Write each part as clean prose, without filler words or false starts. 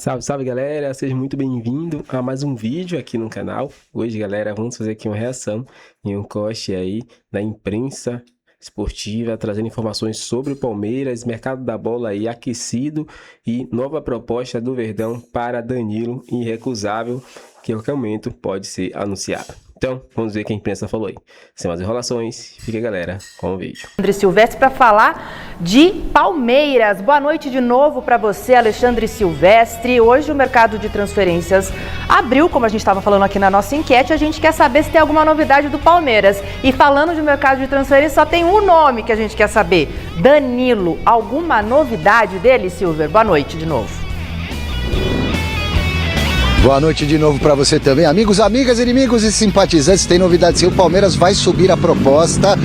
Salve, salve galera, seja muito bem-vindo a mais um vídeo aqui no canal. Hoje, galera, vamos fazer aqui uma reação em um corte aí da imprensa esportiva, trazendo informações sobre o Palmeiras, mercado da bola aí aquecido e nova proposta do Verdão para Danilo irrecusável, que a qualquer momento pode ser anunciada. Então, vamos ver o que a imprensa falou aí. Sem mais enrolações, fica galera com o vídeo. Alexandre Silvestre para falar de Palmeiras. Boa noite de novo para você, Alexandre Silvestre. Hoje o mercado de transferências abriu, como a gente estava falando aqui na nossa enquete. A gente quer saber se tem alguma novidade do Palmeiras. E falando de mercado de transferências, só tem um nome que a gente quer saber: Danilo. Alguma novidade dele, Silver? Boa noite de novo. Boa noite de novo para você também. Amigos, amigas, inimigos e simpatizantes, tem novidade sim, o Palmeiras vai subir a proposta.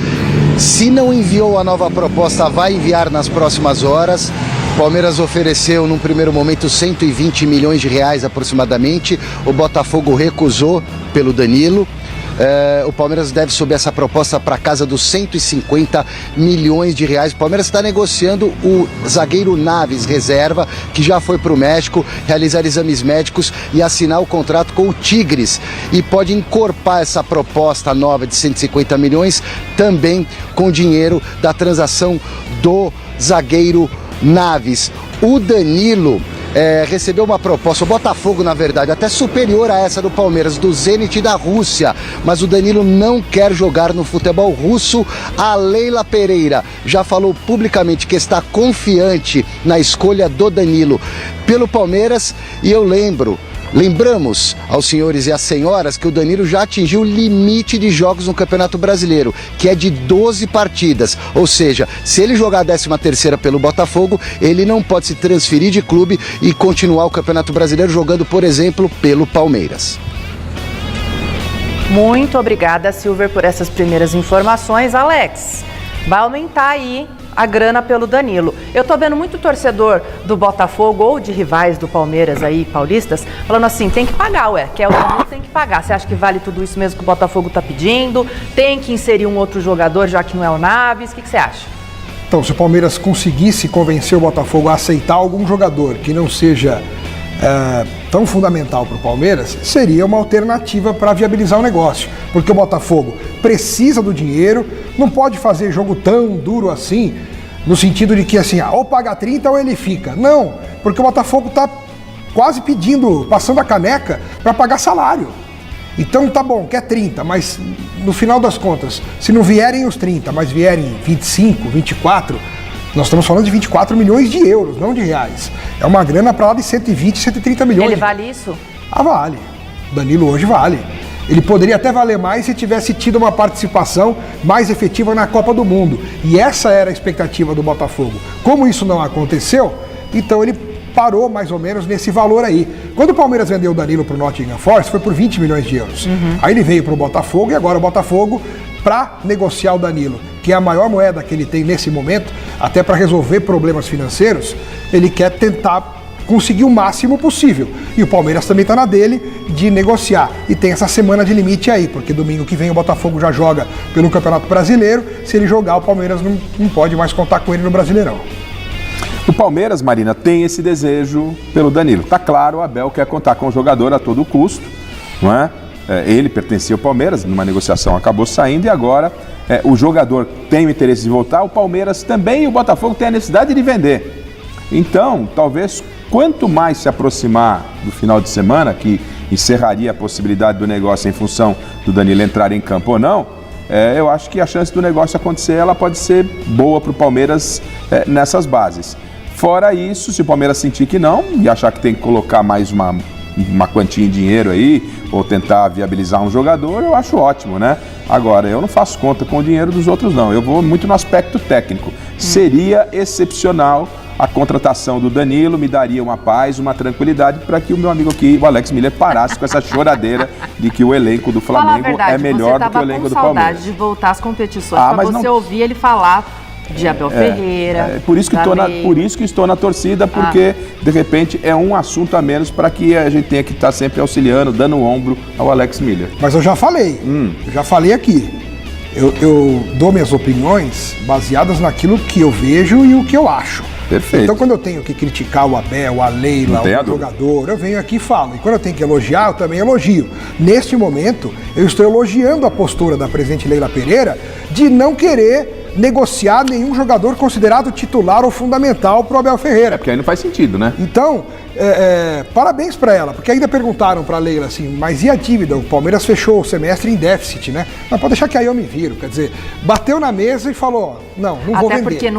Se não enviou a nova proposta, vai enviar nas próximas horas. O Palmeiras ofereceu num primeiro momento 120 milhões de reais aproximadamente. O Botafogo recusou pelo Danilo. O Palmeiras deve subir essa proposta para casa dos 150 milhões de reais. O Palmeiras está negociando o zagueiro Naves, reserva, que já foi para o México, realizar exames médicos e assinar o contrato com o Tigres. E pode encorpar essa proposta nova de 150 milhões também com dinheiro da transação do zagueiro Naves. O Danilo recebeu uma proposta, o Botafogo na verdade, até superior a essa do Palmeiras, do Zenit da Rússia, mas o Danilo não quer jogar no futebol russo. A Leila Pereira já falou publicamente que está confiante na escolha do Danilo pelo Palmeiras, e lembramos aos senhores e às senhoras que o Danilo já atingiu o limite de jogos no Campeonato Brasileiro, que é de 12 partidas. Ou seja, se ele jogar a 13ª pelo Botafogo, ele não pode se transferir de clube e continuar o Campeonato Brasileiro jogando, por exemplo, pelo Palmeiras. Muito obrigada, Silver, por essas primeiras informações. Alex, vai aumentar aí a grana pelo Danilo. Eu tô vendo muito torcedor do Botafogo ou de rivais do Palmeiras aí, paulistas, falando assim: tem que pagar, que é o Danilo, tem que pagar. Você acha que vale tudo isso mesmo que o Botafogo tá pedindo? Tem que inserir um outro jogador, já que não é o Naves? O que você acha? Então, se o Palmeiras conseguisse convencer o Botafogo a aceitar algum jogador que não seja tão fundamental para o Palmeiras, seria uma alternativa para viabilizar o negócio, porque o Botafogo precisa do dinheiro, não pode fazer jogo tão duro assim, no sentido de que assim, ou paga 30 ou ele fica. Não, porque o Botafogo está quase passando a caneca para pagar salário. Então tá bom, quer 30, mas no final das contas, se não vierem os 30, mas vierem 25, 24, nós estamos falando de 24 milhões de euros, não de reais. É uma grana para lá de 120, 130 milhões. Ele vale isso? Ah, vale. O Danilo hoje vale. Ele poderia até valer mais se tivesse tido uma participação mais efetiva na Copa do Mundo. E essa era a expectativa do Botafogo. Como isso não aconteceu, então ele parou mais ou menos nesse valor aí. Quando o Palmeiras vendeu o Danilo para o Nottingham Forest, foi por 20 milhões de euros. Aí ele veio para o Botafogo e agora o Botafogo, para negociar o Danilo, que é a maior moeda que ele tem nesse momento, até para resolver problemas financeiros, ele quer tentar conseguir o máximo possível. E o Palmeiras também está na dele de negociar. E tem essa semana de limite aí, porque domingo que vem o Botafogo já joga pelo Campeonato Brasileiro. Se ele jogar, o Palmeiras não pode mais contar com ele no Brasileirão. O Palmeiras, Marina, tem esse desejo pelo Danilo. Tá claro, o Abel quer contar com o jogador a todo custo, não é? Ele pertencia ao Palmeiras, numa negociação acabou saindo e agora o jogador tem o interesse de voltar, o Palmeiras também e o Botafogo tem a necessidade de vender. Então, talvez, quanto mais se aproximar do final de semana, que encerraria a possibilidade do negócio em função do Danilo entrar em campo ou não, eu acho que a chance do negócio acontecer, ela pode ser boa para o Palmeiras nessas bases. Fora isso, se o Palmeiras sentir que não e achar que tem que colocar mais uma quantia em dinheiro aí, ou tentar viabilizar um jogador, eu acho ótimo, né? Agora, eu não faço conta com o dinheiro dos outros, não. Eu vou muito no aspecto técnico. Seria excepcional a contratação do Danilo, me daria uma paz, uma tranquilidade para que o meu amigo aqui, o Alex Miller, parasse com essa choradeira de que o elenco do Flamengo é melhor do que o elenco do Palmeiras. Você estava com saudade de voltar às competições, para você ouvir ele falar de Abel Ferreira. Por isso que estou na torcida, porque de repente é um assunto a menos para que a gente tenha que estar sempre auxiliando, dando o ombro ao Alex Miller. Mas eu já falei, aqui. Eu dou minhas opiniões baseadas naquilo que eu vejo e o que eu acho. Perfeito. Então, quando eu tenho que criticar o Abel, a Leila, o jogador, eu venho aqui e falo. E quando eu tenho que elogiar, eu também elogio. Neste momento, eu estou elogiando a postura da presidente Leila Pereira de não querer negociar nenhum jogador considerado titular ou fundamental para o Abel Ferreira. Porque aí não faz sentido, né? Então, parabéns para ela, porque ainda perguntaram para a Leila assim, mas e a dívida? O Palmeiras fechou o semestre em déficit, né? Mas pode deixar que aí eu me viro, quer dizer, bateu na mesa e falou, não vou vender. Até porque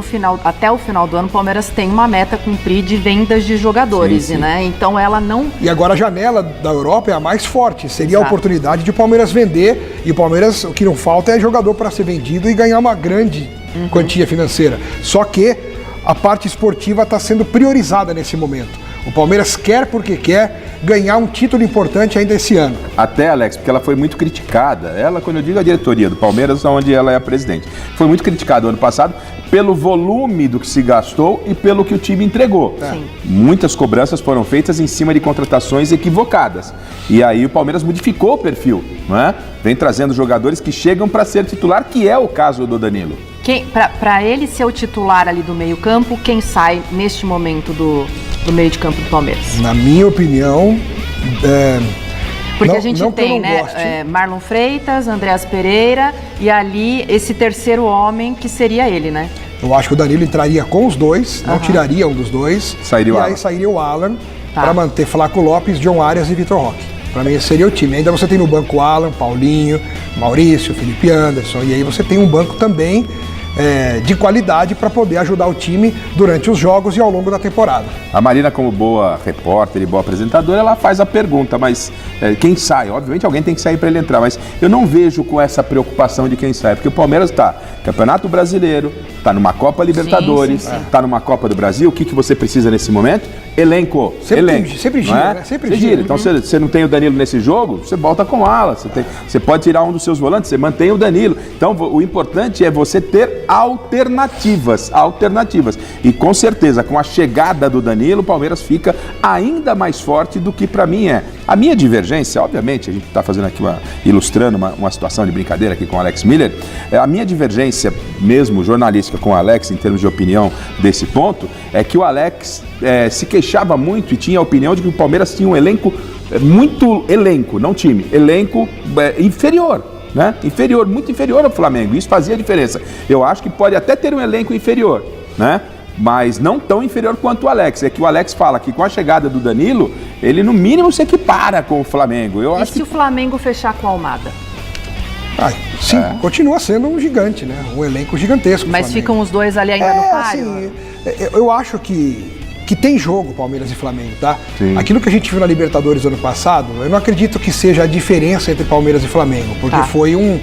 até o final do ano o Palmeiras tem uma meta a cumprir de vendas de jogadores, sim. Né? Então ela não... E agora a janela da Europa é a mais forte, seria a oportunidade de o Palmeiras vender, e o Palmeiras, o que não falta é jogador para ser vendido e ganhar uma grande quantia financeira. Só que a parte esportiva está sendo priorizada nesse momento. O Palmeiras quer porque quer ganhar um título importante ainda esse ano. Até, Alex, porque ela foi muito criticada. Ela, quando eu digo a diretoria do Palmeiras, onde ela é a presidente, foi muito criticada ano passado pelo volume do que se gastou e pelo que o time entregou. Sim. Muitas cobranças foram feitas em cima de contratações equivocadas. E aí o Palmeiras modificou o perfil, não é? Vem trazendo jogadores que chegam para ser titular, que é o caso do Danilo. Para ele ser o titular ali do meio-campo, quem sai neste momento do meio de campo do Palmeiras? Na minha opinião, porque a gente tem, né, Marlon Freitas, Andreas Pereira e ali esse terceiro homem que seria ele, né? Eu acho que o Danilo entraria com os dois, não tiraria um dos dois. Sairia o Alan. Aí sairia o Alan para manter Flaco Lopes, John Arias e Vitor Roque. Para mim esse seria o time. Ainda você tem no banco o Alan, Paulinho, Maurício, Felipe Anderson. E aí você tem um banco também de qualidade para poder ajudar o time durante os jogos e ao longo da temporada. A Marina, como boa repórter e boa apresentadora, ela faz a pergunta, mas quem sai? Obviamente alguém tem que sair para ele entrar, mas eu não vejo com essa preocupação de quem sai, porque o Palmeiras está Campeonato Brasileiro, está numa Copa Libertadores, está numa Copa do Brasil. O que você precisa nesse momento? Elenco. Sempre gira, né? Sempre gira. Então, se você não tem o Danilo nesse jogo, você volta com ala. Você pode tirar um dos seus volantes, você mantém o Danilo. Então, o importante é você ter alternativas. E com certeza, com a chegada do Danilo, o Palmeiras fica ainda mais forte do que para mim é. A minha divergência, obviamente, a gente está fazendo aqui ilustrando uma situação de brincadeira aqui com o Alex Miller, a minha divergência mesmo jornalística com o Alex, em termos de opinião desse ponto, é que o Alex se queixava muito e tinha a opinião de que o Palmeiras tinha um elenco, não time, elenco inferior. Né? Muito inferior ao Flamengo, isso fazia diferença. Eu acho que pode até ter um elenco inferior, né? Mas não tão inferior quanto o Alex. É que o Alex fala que com a chegada do Danilo, ele no mínimo se equipara com o Flamengo. O Flamengo fechar com a Almada? Sim, continua sendo um gigante, né? Um elenco gigantesco. Mas ficam os dois ali ainda no páreo? Assim, eu acho que tem jogo Palmeiras e Flamengo, tá? Sim. Aquilo que a gente viu na Libertadores ano passado, eu não acredito que seja a diferença entre Palmeiras e Flamengo, porque foi um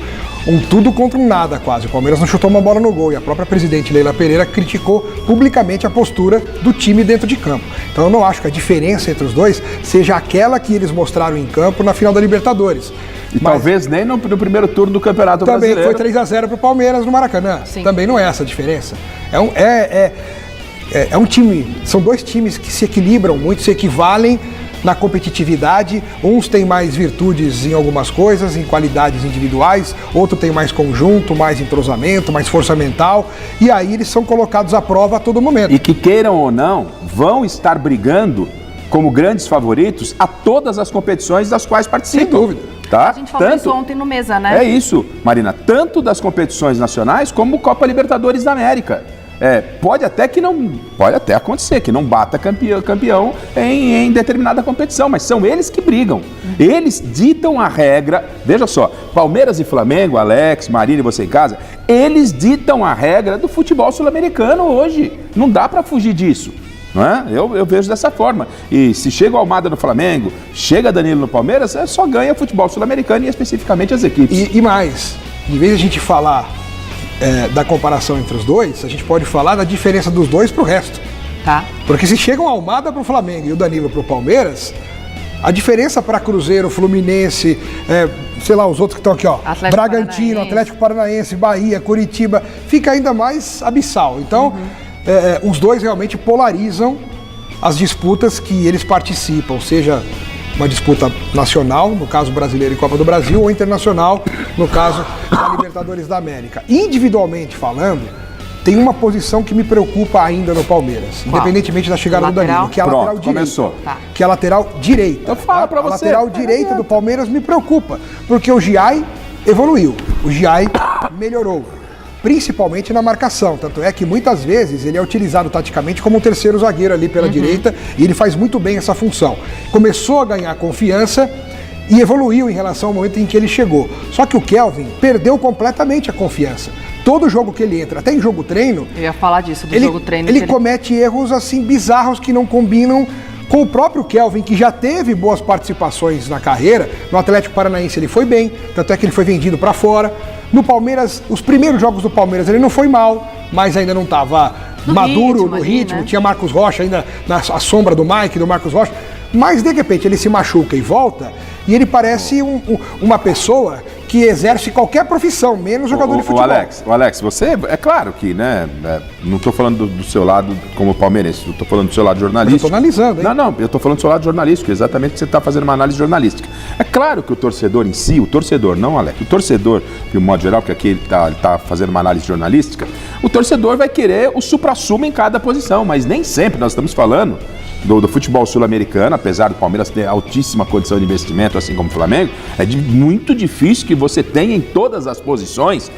tudo contra um nada quase. O Palmeiras não chutou uma bola no gol e a própria presidente Leila Pereira criticou publicamente a postura do time dentro de campo. Então eu não acho que a diferença entre os dois seja aquela que eles mostraram em campo na final da Libertadores. E talvez nem no primeiro turno do Campeonato Brasileiro. Também foi 3-0 para o Palmeiras no Maracanã. Sim. Também não é essa a diferença. É um time, são dois times que se equilibram muito, se equivalem na competitividade. Uns têm mais virtudes em algumas coisas, em qualidades individuais, outro tem mais conjunto, mais entrosamento, mais força mental, e aí eles são colocados à prova a todo momento. E que queiram ou não, vão estar brigando como grandes favoritos a todas as competições das quais participam. Sem dúvida. Tá? A gente falou isso ontem no Mesa, né? É isso, Marina, tanto das competições nacionais como Copa Libertadores da América. Pode até acontecer que não bata campeão em determinada competição, mas são eles que brigam. Eles ditam a regra. Veja só, Palmeiras e Flamengo, Alex, Marina e você em casa, eles ditam a regra do futebol sul-americano hoje. Não dá para fugir disso. Não é? Eu vejo dessa forma. E se chega o Almada no Flamengo, chega Danilo no Palmeiras, só ganha futebol sul-americano e especificamente as equipes. E mais, em vez de a gente falar da comparação entre os dois, a gente pode falar da diferença dos dois pro resto. Tá. Porque se chega o Almada pro Flamengo e o Danilo pro Palmeiras, a diferença para Cruzeiro, Fluminense, sei lá, os outros que estão aqui, ó, Bragantino, Atlético Paranaense, Bahia, Curitiba, fica ainda mais abissal. Então, os dois realmente polarizam as disputas que eles participam, seja uma disputa nacional, no caso brasileiro e Copa do Brasil, ou internacional, no caso da Libertadores da América. Individualmente falando, tem uma posição que me preocupa ainda no Palmeiras, independentemente da chegada do Danilo, que é a lateral direita. Começou. Que é a lateral direita. Eu falo pra você. A lateral direita do Palmeiras me preocupa, porque o Giai evoluiu, o Giai melhorou, principalmente na marcação, tanto é que muitas vezes ele é utilizado taticamente como um terceiro zagueiro ali pela direita, e ele faz muito bem essa função. Começou a ganhar confiança e evoluiu em relação ao momento em que ele chegou. Só que o Kelvin perdeu completamente a confiança. Todo jogo que ele entra, até em jogo treino... Eu ia falar disso, do jogo treino. Ele comete erros assim bizarros que não combinam com o próprio Kelvin, que já teve boas participações na carreira. No Atlético Paranaense ele foi bem, tanto é que ele foi vendido para fora. No Palmeiras, os primeiros jogos do Palmeiras ele não foi mal, mas ainda não estava maduro no ritmo. Tinha Marcos Rocha ainda na sombra do Mike, do Marcos Rocha. Mas de repente ele se machuca e volta, e ele parece uma pessoa que exerce qualquer profissão, menos jogador de futebol. O Alex, você, é claro que, né, não estou falando do seu lado como palmeirense, eu estou falando do seu lado jornalístico. Eu estou analisando, hein? Não, eu estou falando do seu lado jornalístico, exatamente que você está fazendo uma análise jornalística. É claro que o torcedor em si, não, Alex, o torcedor, de um modo geral, porque aqui ele tá fazendo uma análise jornalística, o torcedor vai querer o supra-sumo em cada posição, mas nem sempre nós estamos falando do futebol sul-americano, apesar do Palmeiras ter altíssima condição de investimento, assim como o Flamengo, muito difícil que você tenha em todas as posições,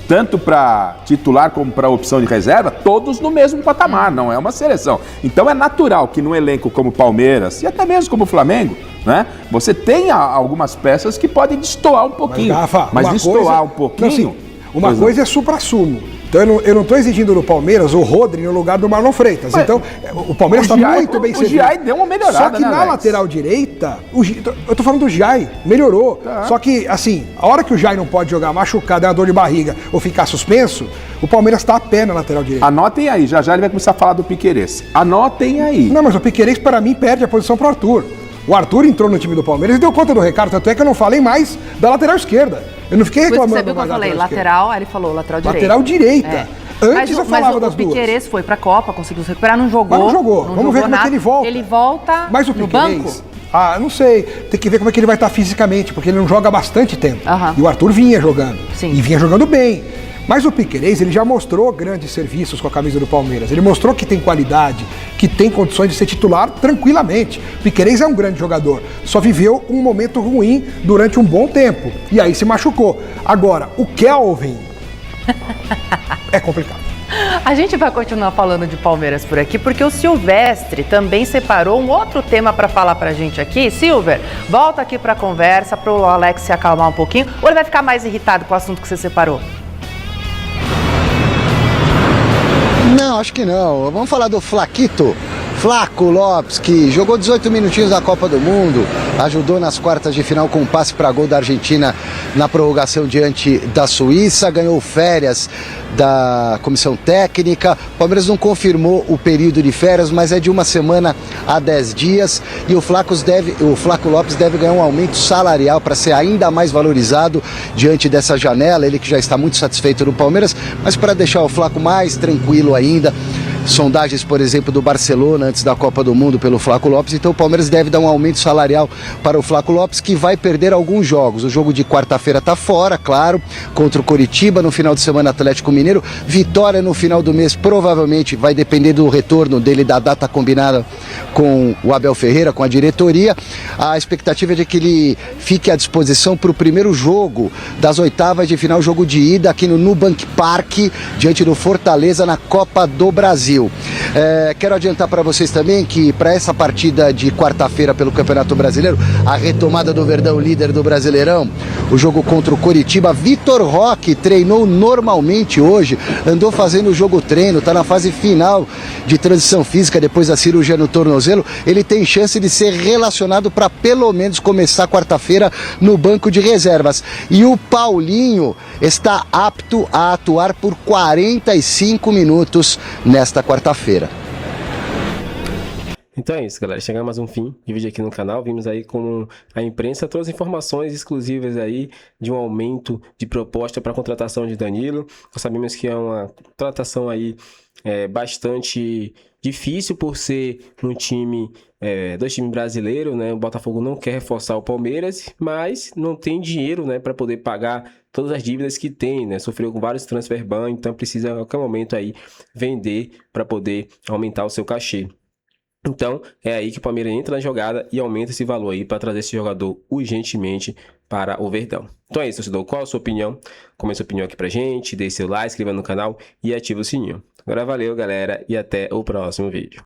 tanto para titular como para opção de reserva, todos no mesmo patamar, não é uma seleção. Então é natural que num elenco como o Palmeiras, e até mesmo como o Flamengo, né, você tenha algumas peças que podem destoar um pouquinho. Mas destoar um pouquinho... Não, sim, uma coisa é supra-sumo. Então eu não estou exigindo no Palmeiras o Rodri no lugar do Marlon Freitas. Mas então o Palmeiras está muito bem servido. O Giai deu uma melhorada. Só que na lateral direita, eu estou falando do Giai, melhorou. Só que, assim, a hora que o Giai não pode jogar machucado, dar uma dor de barriga ou ficar suspenso, o Palmeiras está a pé na lateral direita. Anotem aí, já ele vai começar a falar do Piquerez. Anotem aí. Não, mas o Piquerez, para mim, perde a posição para o Arthur. O Arthur entrou no time do Palmeiras e deu conta do recado, tanto é que eu não falei mais da lateral esquerda. Eu não fiquei reclamando. Você viu que eu falei lateral, aí ele falou lateral direita. Lateral direita. Antes eu falava das duas. O Piquerez foi pra Copa, conseguiu se recuperar, não jogou. Mas não jogou. Vamos ver como é que ele volta. Ele volta mas o no Piquerez, banco? Não sei. Tem que ver como é que ele vai estar fisicamente, porque ele não joga há bastante tempo. E o Arthur vinha jogando. Sim. E vinha jogando bem. Mas o Piquerez, ele já mostrou grandes serviços com a camisa do Palmeiras. Ele mostrou que tem qualidade, que tem condições de ser titular tranquilamente. O Piquerez é um grande jogador. Só viveu um momento ruim durante um bom tempo. E aí se machucou. Agora, o Kelvin é complicado. A gente vai continuar falando de Palmeiras por aqui, porque o Silvestre também separou um outro tema para falar pra gente aqui. Silver, volta aqui pra conversa, pro Alex se acalmar um pouquinho, ou ele vai ficar mais irritado com o assunto que você separou? Não, acho que não. Vamos falar do Flaquito. Flaco Lopes, que jogou 18 minutinhos na Copa do Mundo, ajudou nas quartas de final com um passe para gol da Argentina na prorrogação diante da Suíça, ganhou férias da comissão técnica. O Palmeiras não confirmou o período de férias, mas é de 1 semana a 10 dias, e o Flaco Lopes deve ganhar um aumento salarial para ser ainda mais valorizado diante dessa janela, ele que já está muito satisfeito no Palmeiras, mas para deixar o Flaco mais tranquilo ainda, sondagens, por exemplo, do Barcelona antes da Copa do Mundo pelo Flaco Lopes, então o Palmeiras deve dar um aumento salarial para o Flaco Lopes, que vai perder alguns jogos. O jogo de quarta-feira está fora, claro, contra o Coritiba, no final de semana Atlético Mineiro, Vitória no final do mês, provavelmente vai depender do retorno dele, da data combinada com o Abel Ferreira, com a diretoria. A expectativa é de que ele fique à disposição para o primeiro jogo das oitavas de final, jogo de ida aqui no Nubank Park, diante do Fortaleza na Copa do Brasil. Quero adiantar para vocês também que para essa partida de quarta-feira pelo Campeonato Brasileiro, a retomada do Verdão, líder do Brasileirão, o jogo contra o Coritiba, Vitor Roque treinou normalmente hoje, andou fazendo o jogo treino, está na fase final de transição física depois da cirurgia no tornozelo. Ele tem chance de ser relacionado para pelo menos começar quarta-feira no banco de reservas. E o Paulinho está apto a atuar por 45 minutos nesta quarta-feira. Então é isso, galera. Chegamos a mais um fim de vídeo aqui no canal. Vimos aí como a imprensa trouxe informações exclusivas aí de um aumento de proposta para a contratação de Danilo. Nós sabemos que é uma contratação aí bastante difícil por ser um time, dois times brasileiros, né? O Botafogo não quer reforçar o Palmeiras, mas não tem dinheiro, né, para poder pagar todas as dívidas que tem, né? Sofreu com vários transfer ban, então precisa a qualquer momento aí vender para poder aumentar o seu cachê. Então, é aí que o Palmeiras entra na jogada e aumenta esse valor aí para trazer esse jogador urgentemente para o Verdão. Então é isso, torcedor. Qual a sua opinião? Comente sua opinião aqui pra gente, deixe seu like, inscreva no canal e ative o sininho. Agora valeu, galera, e até o próximo vídeo.